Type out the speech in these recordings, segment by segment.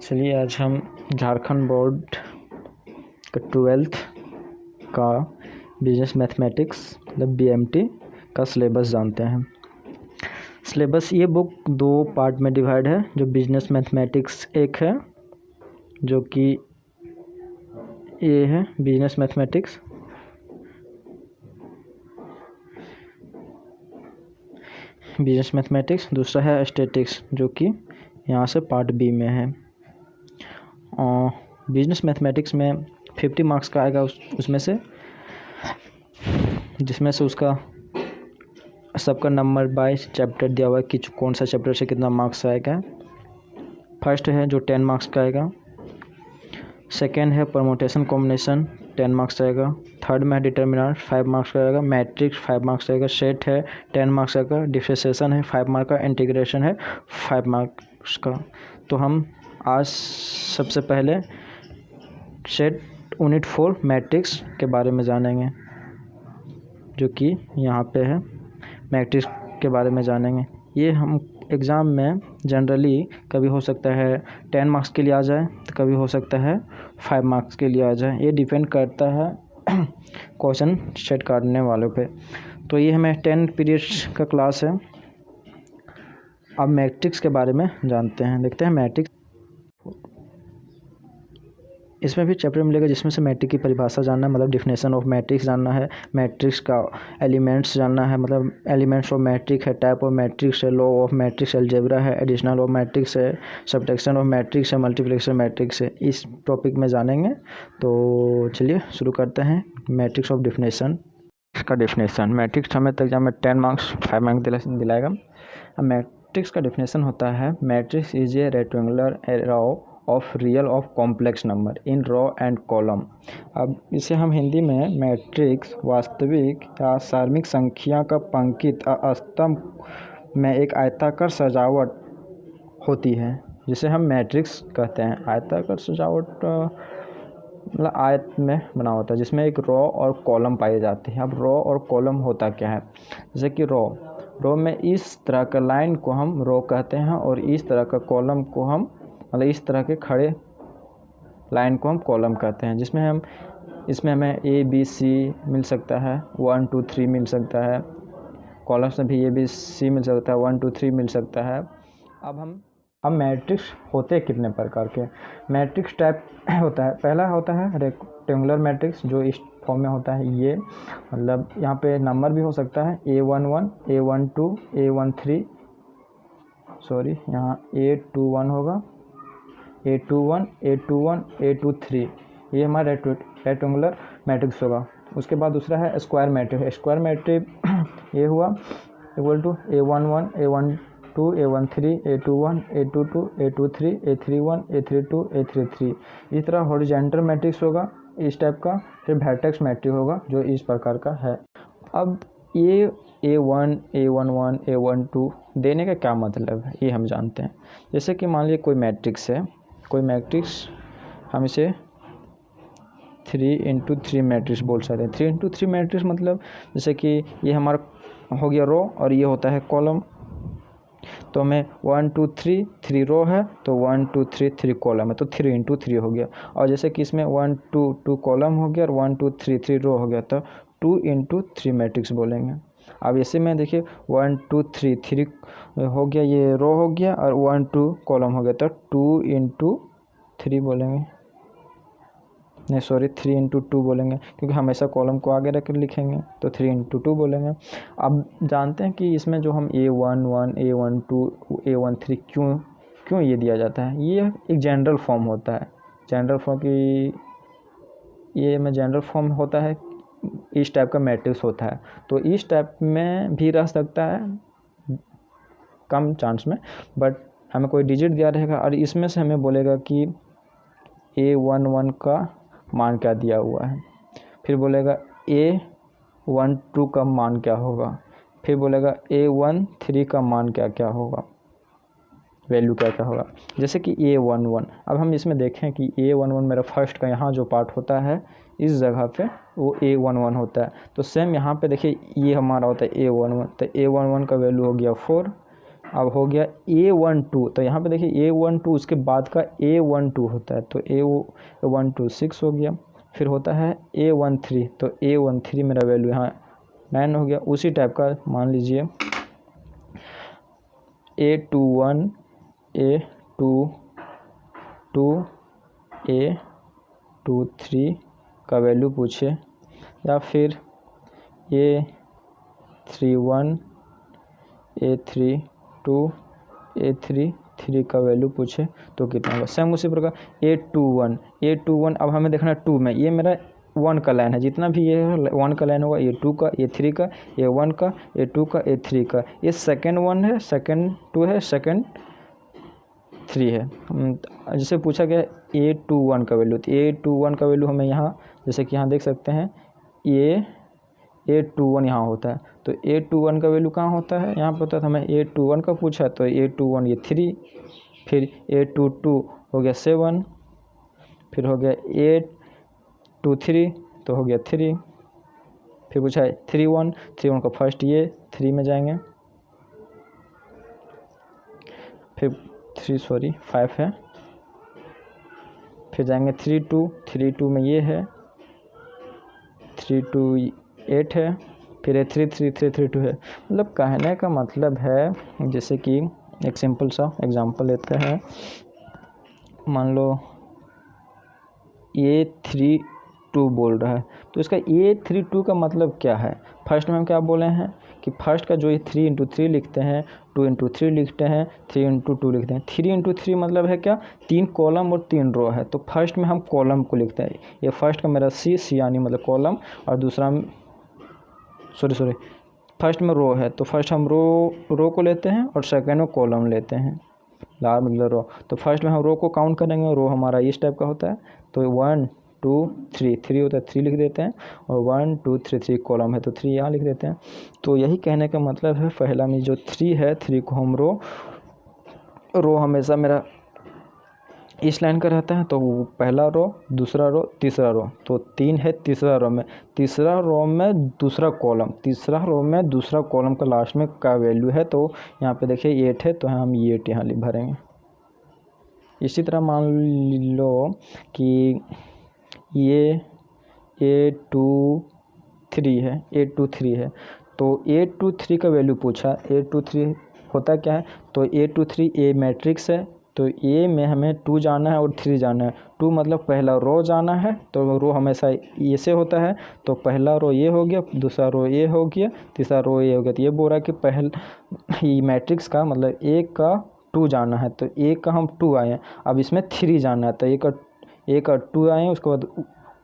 चलिए आज हम झारखंड बोर्ड का 12th का बिजनेस मैथमेटिक्स मतलब BMT का सिलेबस जानते हैं। सिलेबस ये बुक 2 पार्ट में डिवाइड है। जो बिजनेस मैथमेटिक्स एक है जो कि ये है बिजनेस मैथमेटिक्स, दूसरा है स्टैटिक्स जो कि यहाँ से पार्ट बी में है। बिजनेस मैथमेटिक्स में 50 मार्क्स का आएगा उसमें से, जिसमें से उसका सबका नंबर बाय चैप्टर दिया हुआ है कि कौन सा चैप्टर से कितना मार्क्स आएगा। फर्स्ट है जो 10 मार्क्स का आएगा, सेकेंड है परमुटेशन कॉम्बिनेशन 10 मार्क्स आएगा, थर्ड में है डिटर्मिनेंट 5 मार्क्स का आएगा, मैट्रिक्स 5 मार्क्स आएगा, सेट है 10 मार्क्स का, डिफरेंशिएशन है 5 मार्क का, इंटीग्रेशन है 5 मार्क्स का। तो हम आज सबसे पहले सेट यूनिट 4 मैट्रिक्स के बारे में जानेंगे, जो कि यहाँ पे है। मैट्रिक्स के बारे में जानेंगे। ये हम एग्ज़ाम में जनरली कभी हो सकता है 10 मार्क्स के लिए आ जाए, तो कभी हो सकता है 5 मार्क्स के लिए आ जाए। ये डिपेंड करता है क्वेश्चन सेट करने वालों पे। तो ये हमें 10 पीरियड्स का क्लास है। अब मैट्रिक्स के बारे में जानते हैं, देखते हैं मैट्रिक्स। इसमें भी चैप्टर मिलेगा जिसमें से मैट्रिक्स की परिभाषा जानना है, मतलब डिफिनेशन ऑफ मैट्रिक्स जानना है, मैट्रिक्स का एलिमेंट्स जानना है, मतलब एलिमेंट्स ऑफ मैट्रिक्स है, टाइप ऑफ मैट्रिक्स है, लॉ ऑफ मैट्रिक्स, अलजेब्रा है, एडिशनल ऑफ मैट्रिक्स है, सब्ट्रैक्शन ऑफ मैट्रिक्स है, मल्टीप्लिकेशन मैट्रिक्स है। इस टॉपिक में जानेंगे। तो चलिए शुरू करते हैं। मैट्रिक्स ऑफ डिफिनेशन का डिफिनेशन। मैट्रिक्स हमें तक में 10 मार्क्स 5 मार्क्स दिलाएगा। अब मैट्रिक्स का डिफिनेशन होता है, matrix is a rectangular array of real of complex number in row and column. अब इसे हम हिंदी में मैट्रिक्स वास्तविक या सार्वमिक संख्या का पंक्तित स्तंभ में एक आयताकार सजावट होती है, जिसे हम मैट्रिक्स कहते हैं। आयताकार सजावट मतलब आयत में बना होता है, जिसमें एक रो और कॉलम पाए जाते हैं। अब रो और कॉलम होता क्या है, जैसे कि रो में इस तरह का लाइन को हम रो कहते हैं, और इस तरह का कॉलम को हम मतलब इस तरह के खड़े लाइन को हम कॉलम कहते हैं, जिसमें इसमें हमें ABC मिल सकता है, 1 2 3 मिल सकता है। कॉलम्स में भी ABC मिल सकता है, 1 2 3 मिल सकता है। अब मैट्रिक्स होते कितने प्रकार के मैट्रिक्स टाइप होता है। पहला होता है रेक्टेंगुलर मैट्रिक्स, जो इस फॉर्म में होता है। ये मतलब यहाँ पे नंबर भी हो सकता है A11 A12 A13, सॉरी यहाँ A21 होगा, A21 A21 A23। ये हमारा रेक्टेंगुलर मैट्रिक्स होगा। उसके बाद दूसरा है स्क्वायर मैट्रिक्स। स्क्वायर मैट्रिक्स ये हुआ equal to A11 A12 A13 A21 A22 A23 A31 A32 A33। इस तरह हॉरिजॉन्टल मैट्रिक्स होगा इस टाइप का। फिर वर्टेक्स मैट्रिक्स होगा जो इस प्रकार का है। अब ये A1 A11 A12 देने का क्या मतलब है, ये हम जानते हैं। जैसे कि मान लीजिए कोई मैट्रिक्स है, कोई मैट्रिक्स हम इसे 3×3 मैट्रिक्स बोल सकते हैं। 3×3 मैट्रिक्स मतलब जैसे कि ये हमारा हो गया रो और ये होता है कॉलम। तो हमें 1 2 3 3 रो है, तो 1 2 3 3 कॉलम है, तो 3×3 हो गया। और जैसे कि इसमें 1 2 2 कॉलम हो गया और 1 2 3 3 रो हो गया, तो 2×3 मैट्रिक्स बोलेंगे। अब इसे में देखिए 1 2 3 3 हो गया, ये रो हो गया, और 1 2 कॉलम हो गया, तो 2×3 बोलेंगे, नहीं सॉरी 3×2 बोलेंगे, क्योंकि हमेशा कॉलम को आगे रख कर लिखेंगे, तो 3×2 बोलेंगे। अब जानते हैं कि इसमें जो हम A11 A12 A13 क्यों ये दिया जाता है। ये एक जनरल फॉर्म होता है। जनरल फॉर्म की ये में जनरल फॉर्म होता है, इस टाइप का मैट्रिक्स होता है। तो इस टाइप में भी रह सकता है, कम चांस में, बट हमें कोई डिजिट दिया रहेगा और इसमें से हमें बोलेगा कि A11 का मान क्या दिया हुआ है, फिर बोलेगा A12 का मान क्या होगा, फिर बोलेगा A13 का मान क्या होगा, वैल्यू क्या होगा। जैसे कि A11, अब हम इसमें देखें कि A11 मेरा फर्स्ट का यहाँ जो पार्ट होता है इस जगह पे वो A11 होता है। तो सेम यहाँ पे देखिए ये हमारा होता है A11, तो A11 का वैल्यू हो गया 4, अब हो गया A12, तो यहाँ पे देखिए A12 उसके बाद का A12 होता है, तो A12 6 हो गया। फिर होता है A13, तो A13 मेरा वैल्यू यहाँ 9 हो गया। उसी टाइप का मान लीजिए A21, A22, A23 का वैल्यू पूछे, या फिर A31, A32, A33 का वैल्यू पूछे तो कितना होगा। सेम उसी प्रकार A21 अब हमें देखना है 2 में, ये मेरा 1 का लाइन है, जितना भी ये 1 का लाइन होगा, A2 का, A3 का, A1 का, A2 का, A3 का, ये सेकेंड 1 है, सेकेंड 2 है, सेकेंड 3 है। जैसे पूछा गया A21 का वैल्यू, तो A21 का वैल्यू हमें यहाँ, जैसे कि यहाँ देख सकते हैं, A21 यहाँ होता है, तो A21 का वैल्यू कहाँ होता है, यहाँ पर होता है। तो हमें A21 का पूछा, तो A21 ये 3, फिर A22 हो गया 7, फिर हो गया A23 तो हो गया 3, फिर पूछा है 31 का फर्स्ट ये 3 में जाएंगे, फिर 5 है, फिर जाएंगे 32 में ये है, 32 8 है, फिर 3 है। मतलब कहने का मतलब है, जैसे कि एक सिंपल सा एग्जांपल लेते हैं, मान लो A32 बोल रहा है, तो इसका A32 का मतलब क्या है। फर्स्ट में हम क्या बोले हैं कि फर्स्ट का जो ये 3 × 3 लिखते हैं, 2 × 3 लिखते हैं, 3 × 2 लिखते हैं। 3 × 3 मतलब है क्या, 3 कॉलम और 3 रो है, तो फर्स्ट में हम कॉलम को लिखते हैं। ये फर्स्ट का मेरा सी यानी मतलब कॉलम, और दूसरा फर्स्ट में रो है, तो फर्स्ट हम रो को लेते हैं और सेकेंड में कॉलम लेते हैं, लार मतलब रो। तो फर्स्ट में हम रो को काउंट करेंगे, रो हमारा इस टाइप का होता है, तो 1 2 3 होता है, 3 लिख देते हैं, और 1 2 3 कॉलम है, तो 3 यहाँ लिख देते हैं। तो यही कहने का मतलब है, पहला में जो 3 है, 3 को हम रो हमेशा मेरा इस लाइन का रहता है, तो पहला रो, दूसरा रो, तीसरा रो, तो 3 है तीसरा रो में, तीसरा रो में दूसरा कॉलम, तीसरा रो में दूसरा कॉलम का लास्ट में का वैल्यू है, तो यहाँ पे देखिए 8 है, तो हम 8 यहाँ भरेंगे। इसी तरह मान लो कि ये A23 है, तो A23 का वैल्यू पूछा। A23 होता क्या है, तो A23 A मैट्रिक्स है, तो A में हमें 2 जाना है और 3 जाना है। 2 मतलब पहला रो जाना है, तो रो हमेशा ये से होता है, तो पहला रो ये हो गया, दूसरा रो ये हो गया, तीसरा रो ये हो गया। तो ये बोल रहा है कि ये मैट्रिक्स का मतलब A का 2 जाना है, तो A का हम 2 आए हैं, अब इसमें 3 जाना है, तो A का 2 आए हैं, उसके बाद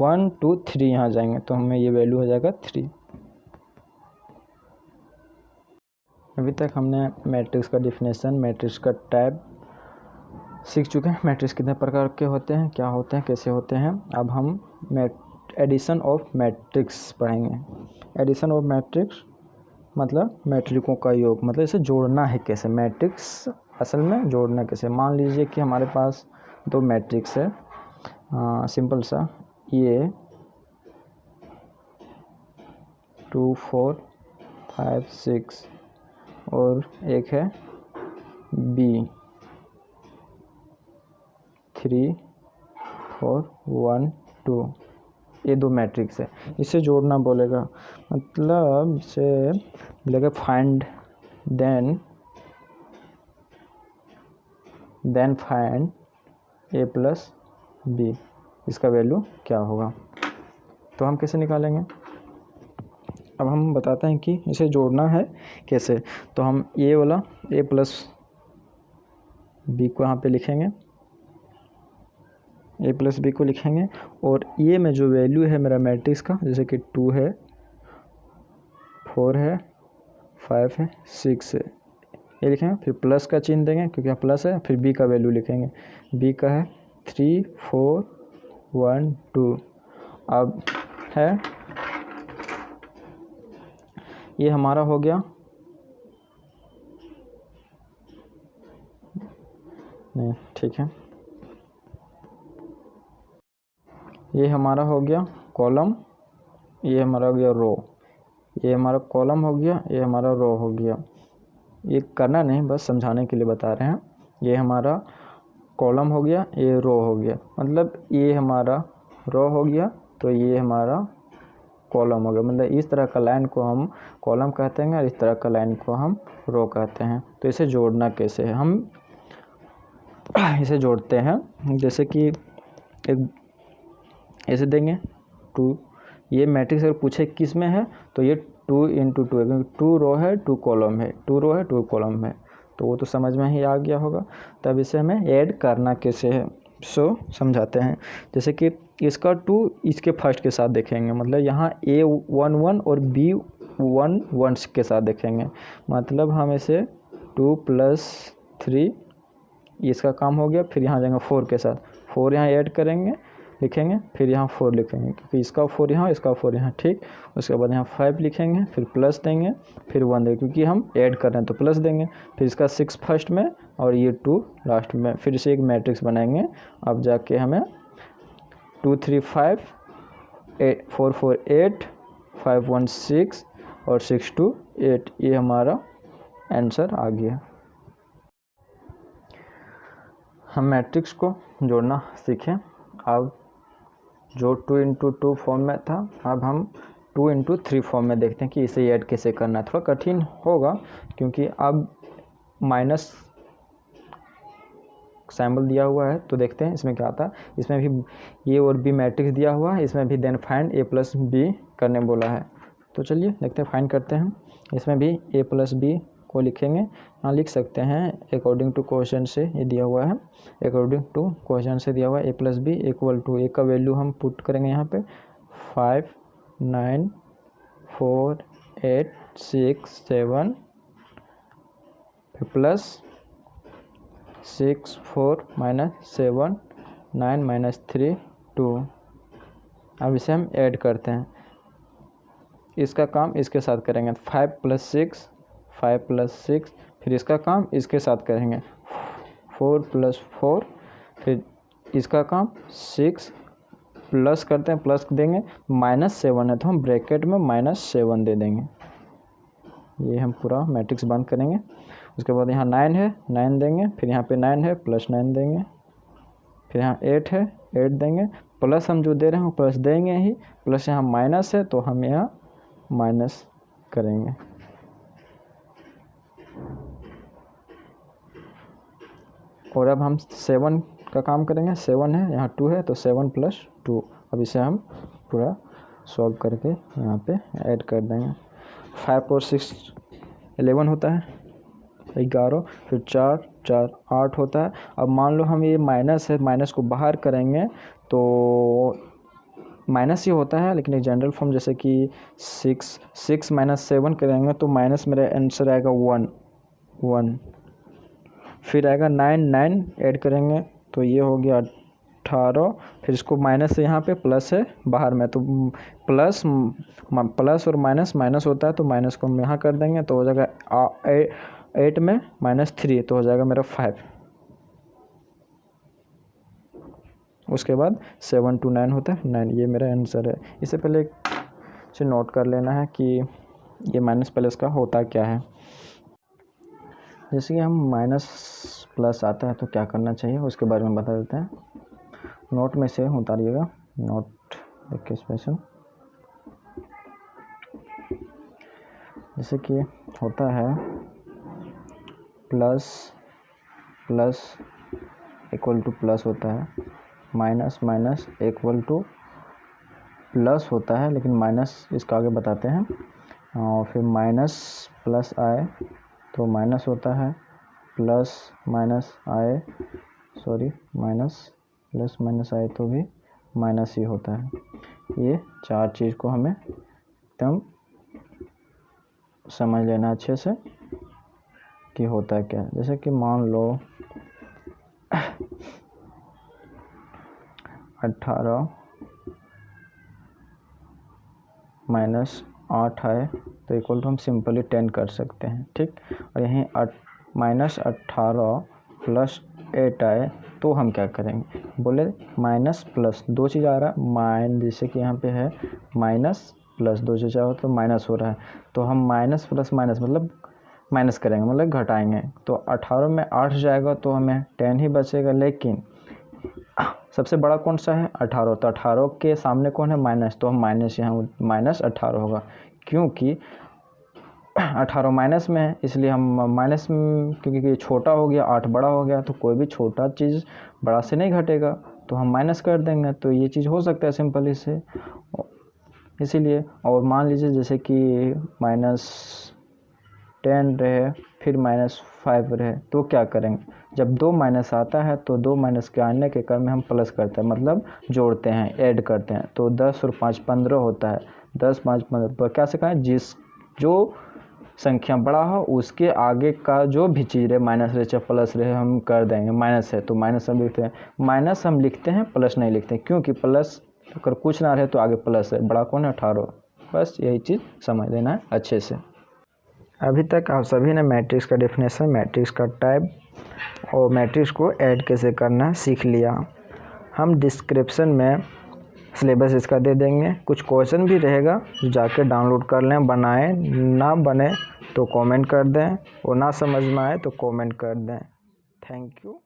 1 2 3 यहाँ जाएंगे, तो हमें ये वैल्यू हो जाएगा 3। अभी तक हमने मैट्रिक्स का डिफिनेशन, मैट्रिक्स का टाइप सीख चुके हैं। मैट्रिक्स कितने प्रकार के होते हैं, क्या होते हैं, कैसे होते हैं। अब हम एडिशन ऑफ मैट्रिक्स पढ़ेंगे। एडिशन ऑफ मैट्रिक्स मतलब मैट्रिकों का योग, मतलब इसे जोड़ना है कैसे, मैट्रिक्स असल में जोड़ना कैसे। मान लीजिए कि हमारे पास 2 मैट्रिक्स है, सिंपल सा, ये 2 4 5 6 और एक है B 3 4 1 2, ये 2 मैट्रिक्स है। इसे जोड़ना बोलेगा, मतलब इसे बोलेगा find then find A + B, इसका वैल्यू क्या होगा। तो हम कैसे निकालेंगे, अब हम बताते हैं कि इसे जोड़ना है कैसे। तो हम ये वाला A + B को यहाँ पे लिखेंगे, A + B को लिखेंगे, और ये में जो वैल्यू है मेरा मैट्रिक्स का, जैसे कि 2 है, 4 है, 5 है, 6 है, ये लिखेंगे। फिर प्लस का चिन्ह देंगे क्योंकि यहाँ प्लस है, फिर B का वैल्यू लिखेंगे। B का है 3 4 1 2। अब है ये हमारा हो गया, नहीं ठीक है, ये हमारा हो गया कॉलम, ये हमारा हो गया रो, ये हमारा कॉलम हो गया, ये हमारा रो हो गया। ये करना नहीं, बस समझाने के लिए बता रहे हैं। ये हमारा कॉलम हो गया, ये रो हो गया, मतलब ये हमारा रो हो गया तो ये हमारा कॉलम हो गया। मतलब इस तरह का लाइन को हम कॉलम कहते हैं और इस तरह का लाइन को हम रो कहते हैं। तो इसे जोड़ना कैसे है, हम इसे जोड़ते हैं जैसे कि एक ऐसे देंगे 2, ये मैट्रिक्स अगर पूछे किस में है तो ये 2 × 2 है, क्योंकि 2 रो है 2 कॉलम है, 2 रो है 2 कॉलम है, तो वो तो समझ में ही आ गया होगा। तब इसे हमें ऐड करना कैसे है, सो समझाते हैं। जैसे कि इसका 2 इसके फर्स्ट के साथ देखेंगे, मतलब यहाँ A11 और B11 के साथ देखेंगे, मतलब हम इसे 2 + 3 इसका काम हो गया। फिर यहाँ जाएंगे 4 के साथ, 4 यहाँ ऐड करेंगे लिखेंगे, फिर यहाँ 4 लिखेंगे, क्योंकि इसका 4 यहाँ, इसका 4 यहाँ, ठीक। उसके बाद यहाँ 5 लिखेंगे, फिर प्लस देंगे, फिर 1 देंगे, क्योंकि हम ऐड कर रहे हैं तो प्लस देंगे। फिर इसका 6 फर्स्ट में और ये 2 लास्ट में, फिर इसे एक मैट्रिक्स बनाएंगे। अब जाके हमें 2 3 5 4 4 8 5 1 6 और 6 2 8, ये हमारा आंसर आ गया। हम मैट्रिक्स को जोड़ना सीखें। अब जो 2 × 2 फॉर्म में था, अब हम 2 × 3 फॉर्म में देखते हैं कि इसे ऐड कैसे करना है। थोड़ा कठिन होगा क्योंकि अब माइनस सैम्बल दिया हुआ है, तो देखते हैं इसमें क्या आता है। इसमें भी ए और बी मैट्रिक्स दिया हुआ है, इसमें भी देन फाइंड A + B करने बोला है। तो चलिए देखते हैं, फाइंड करते हैं। इसमें भी A + B को लिखेंगे, यहाँ लिख सकते हैं अकॉर्डिंग टू क्वेश्चन से ये दिया हुआ है, अकॉर्डिंग टू क्वेश्चन से दिया हुआ है। A + B = A का वैल्यू हम पुट करेंगे यहाँ पे 5 9 4 8 6 7 प्लस 6 4 -7 9 -3 2। अब इसे हम ऐड करते हैं, इसका काम इसके साथ करेंगे 5 + 6 5 + 6, फिर इसका काम इसके साथ करेंगे 4 + 4, फिर इसका काम 6 प्लस करते हैं, प्लस देंगे, -7 है तो हम ब्रैकेट में -7 दे देंगे। ये हम पूरा मैट्रिक्स बंद करेंगे। उसके बाद यहाँ 9 है 9 देंगे, फिर यहाँ पे 9 है +9 देंगे, फिर यहाँ 8 है 8 देंगे, प्लस हम जो दे रहे हैं प्लस देंगे ही, प्लस यहाँ माइनस है तो हम यहाँ माइनस करेंगे। और अब हम 7 का काम करेंगे, 7 है यहाँ 2 है तो 7 + 2। अब इसे हम पूरा सॉल्व करके यहाँ पे ऐड कर देंगे। 5 और 6 11 होता है, 11, फिर 4 4 8 होता है। अब मान लो हम ये माइनस है, माइनस को बाहर करेंगे तो माइनस ही होता है, लेकिन एक जनरल फॉर्म जैसे कि 6 -7 करेंगे तो माइनस मेरा आंसर आएगा 1। फिर आएगा 9 ऐड करेंगे तो ये हो गया 18, फिर इसको माइनस से यहाँ पे प्लस है बाहर में, तो प्लस और माइनस होता है, तो माइनस को हम यहाँ कर देंगे तो हो जाएगा 8 में -3 तो हो जाएगा मेरा 5। उसके बाद 7 to 9 होता है 9, ये मेरा आंसर है। इससे पहले इसे नोट कर लेना है कि ये माइनस प्लस का होता क्या है। जैसे कि हम माइनस प्लस आता है तो क्या करना चाहिए उसके बारे में बता देते हैं। नोट में से उतारिएगा, नोट देखिए स्पेशल। जैसे कि होता है प्लस इक्वल टू प्लस होता है, माइनस इक्वल टू प्लस होता है, लेकिन माइनस इसका आगे बताते हैं। और फिर माइनस प्लस आए तो माइनस होता है, प्लस माइनस आए माइनस प्लस माइनस आए तो भी माइनस ही होता है। ये 4 चीज़ को हमें एकदम समझ लेना अच्छे से कि होता है क्या। जैसे कि मान लो 18 -8 है तो इक्वल टू हम सिंपली 10 कर सकते हैं, ठीक। और यहीं -18 + 8 आए तो हम क्या करेंगे, बोले माइनस प्लस 2 चीज़ आ रहा है, जैसे कि यहाँ पे है माइनस प्लस 2 चीज़ आ रहा है तो माइनस हो रहा है, तो हम माइनस प्लस माइनस मतलब माइनस करेंगे मतलब घटाएंगे, तो 18 में 8 जाएगा तो हमें 10 ही बचेगा। लेकिन सबसे बड़ा कौन सा है? 18, तो 18 के सामने कौन है? माइनस, तो हम माइनस यहाँ माइनस 18 होगा, क्योंकि 18 माइनस में है, इसलिए हम माइनस, क्योंकि ये छोटा हो गया 8 बड़ा हो गया, तो कोई भी छोटा चीज़ बड़ा से नहीं घटेगा, तो हम माइनस कर देंगे। तो ये चीज़ हो सकता है सिंपल इससे, इसीलिए। और मान लीजिए जैसे कि -10 रहे, फिर -5 रहे, तो क्या करेंगे? जब 2 माइनस आता है तो 2 माइनस के आने के क्रम में हम प्लस करते हैं, मतलब जोड़ते हैं, ऐड करते हैं। तो 10 और 5 15 होता है। 10 5 15 पर क्या सिखाएं? जो संख्या बड़ा हो उसके आगे का जो भी चीज़ रहे, माइनस रहे चाहे प्लस रहे, हम कर देंगे। माइनस है तो माइनस हम लिखते हैं, माइनस हम लिखते हैं, प्लस नहीं लिखते, क्योंकि प्लस अगर कुछ ना रहे तो आगे प्लस है। बड़ा कौन है? 18। बस यही चीज़ समझ लेना है अच्छे से। अभी तक आप सभी ने मैट्रिक्स का डेफिनेशन, मैट्रिक्स का टाइप और मैट्रिक्स को ऐड कैसे करना सीख लिया। हम डिस्क्रिप्शन में सिलेबस इसका दे देंगे, कुछ क्वेश्चन भी रहेगा जो जाके डाउनलोड कर लें। बनाएं, ना बने तो कमेंट कर दें, और ना समझ में आए तो कमेंट कर दें। Thank you.